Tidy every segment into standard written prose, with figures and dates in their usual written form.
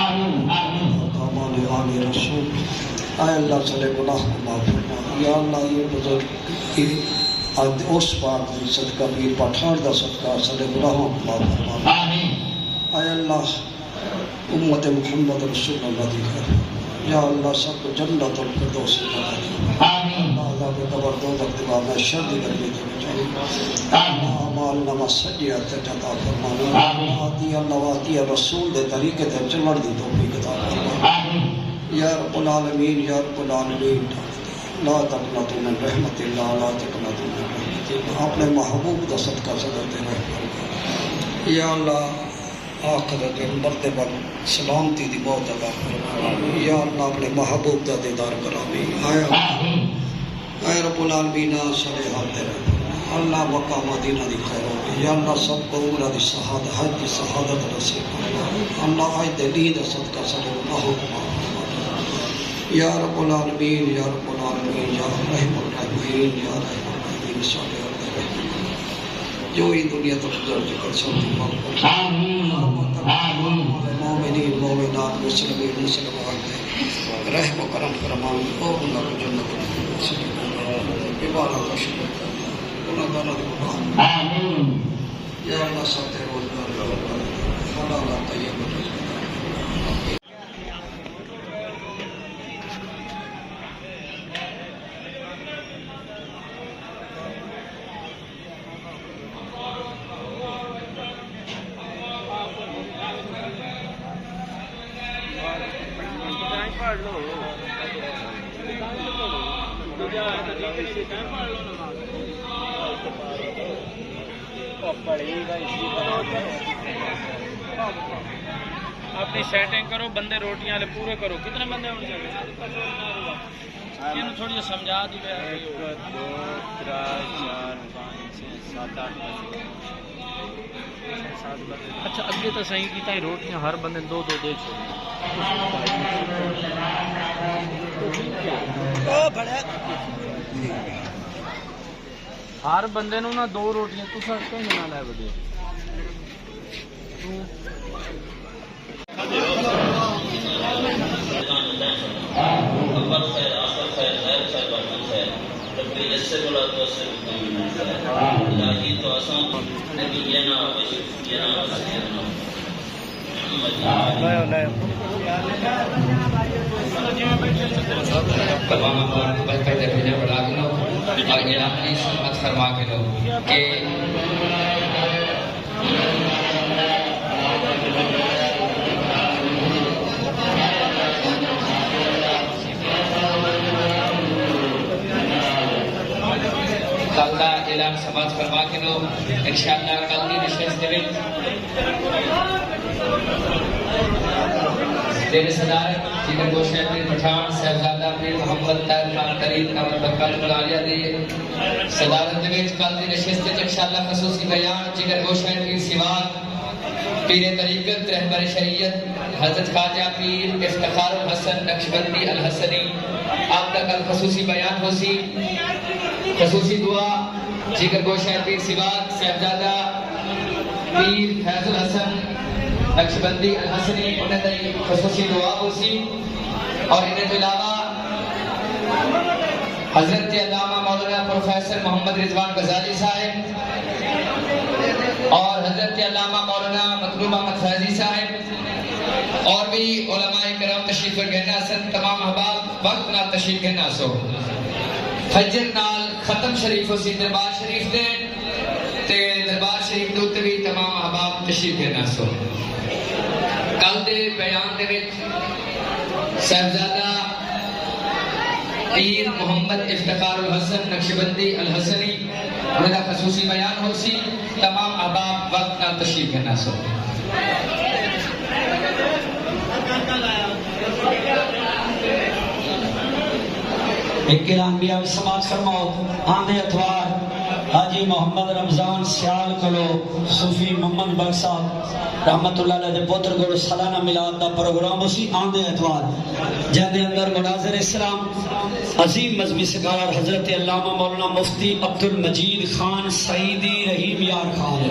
آمین آمین آمین آل رسول اے اللہ چلے گناہ کو معاف فرما یا اللہ یہ بزرگ کی اس بات کی صدقہ پیر پٹھان دا صدقہ چلے گناہوں کو معاف فرما آمین اے اللہ امت محمد رسول اللہ دی خیر یا اللہ سب کو جنت الفردوس عطا آمین عذاب قبر دوزخ کے بعد شر دی گرمی سے بچائے اعمال نما سجیات عطا فرما آتی اللہ واتی رسول دے طریقے تے چلن دی توفیق عطا فرما یا رب العالمین یا رب العالمین لا تقنطوا من رحمت اللہ لا تقنطوا من رحمت اللہ اپنے محبوب دا صدقہ صدر دے رحمت یا اللہ آخر کے مرتے پر سلامتی دی موت عطا فرما یا اللہ اپنے محبوب دا دیدار کرامی اے رب العالمین صلی حال دے رحمت اللہ مکہ مدینہ دی خیر ہوگی یا اللہ سب کو عمرہ دی صحادت حج دی صحادت نصیب فرما اللہ آج دلی دا صدقہ صلی اللہ علیہ یا رب العالمین یا رب العالمین یا رحم الرحمین یا رحم الرحمین صلی اللہ جو ہی دنیا تک گزر چکر سب کی آمین آمین مومنین مومنات مسلمین مسلمات رحم و کرم فرمان اور اللہ کو جنت نصیب عبارہ کا شکر اللہ تعالیٰ کو آمین یا اللہ سب تے روزگار حلال طیب رزق اپنی سیٹنگ کرو بندے روٹیاں والے پورے کرو کتنے بندے ہونے چاہیے یہ تھوڑی جی سمجھا دی 1 2 3 4 5 6 7 8 اچھا اگے تو صحیح کیتا ہے روٹیاں ہر بندے 2 2 دے چھوڑی ہر بندے نو نا 2 روٹیاں تساں کہیں نہ لے بدے فرما کے لو کہ کل کا اعلان سماعت فرما کے لو انشاءاللہ کل کی نشست دے تیرے صدارت جگر گوشہ پیر پٹھان صاحبزادہ پیر محمد طاہر خان کریم کا مطبقات ملالیہ دے صدارت دے کل دی نشست دے انشاءاللہ خصوصی بیان جگر گوشہ پیر سیوان پیر طریقت رہبر شریعت حضرت خواجہ پیر افتخار الحسن نقشبندی الحسنی آپ تک خصوصی بیان ہو سی خصوصی دعا جگر گوشہ پیر سیوان صاحبزادہ پیر فیض الحسن نقشبندی الحسنی انہیں دی خصوصی دعا ہو سی اور انہیں تو علاوہ حضرت علامہ مولانا پروفیسر محمد رضوان غزالی صاحب اور حضرت علامہ مولانا مطلوب احمد فیضی صاحب اور بھی علماء کرام تشریف گہنا سن تمام احباب وقت نال تشریف گہنا سو فجر نال ختم شریف ہو سی دربار شریف دے تے دربار شریف دے اتنے بھی تمام احباب تشریف گہنا سو کل دے بیان دے وچ صاحبزادہ پیر محمد افتخار الحسن نقشبندی الحسنی انہیں دا خصوصی بیان ہو سی تمام احباب وقت نال تشریف گہنا سو ایک اعلان بھی آپ سماعت فرماؤ. آندے اتوار حاجی محمد رمضان سیال کلو صوفی محمد بخش صاحب رحمت اللہ علیہ دے پوتر کو سالانہ میلاد دا پروگرام اسی آندے اتوار جہاں دے اندر مناظر اسلام عظیم مذہبی سکالر حضرت علامہ مولانا مفتی عبد المجید خان سعیدی رحیم یار خان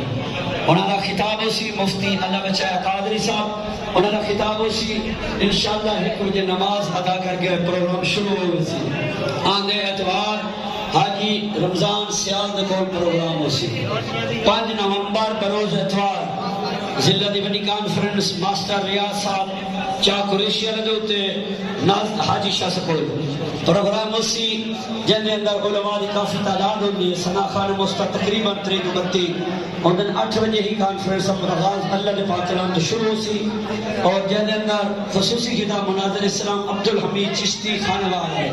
انہاں دا خطاب اسی مفتی اللہ بچائے قادری صاحب انہاں دا خطاب اسی انشاءاللہ ایک بجے نماز ادا کر کے پروگرام شروع ہوئے سی. آندے اتوار حاجی رمضان سیال دے کول پروگرام ہو سی. 5 نومبر بروز اتوار ضلع دی بنی کانفرنس ماسٹر ریاض صاحب چا قریشیا دے اوتے ناز حاجی شاہ سکول پروگرام ہو سی جن دے اندر علماء دی کافی تعداد ہوندی ہے. ثنا خان مست تقریباً 32 اور دن 8 بجے ہی کانفرنس اپنا آغاز اللہ دے پاک کلام تو شروع ہو سی اور جن دے اندر خصوصی خطاب مناظر اسلام عبد الحمید چشتی خانوال ہے.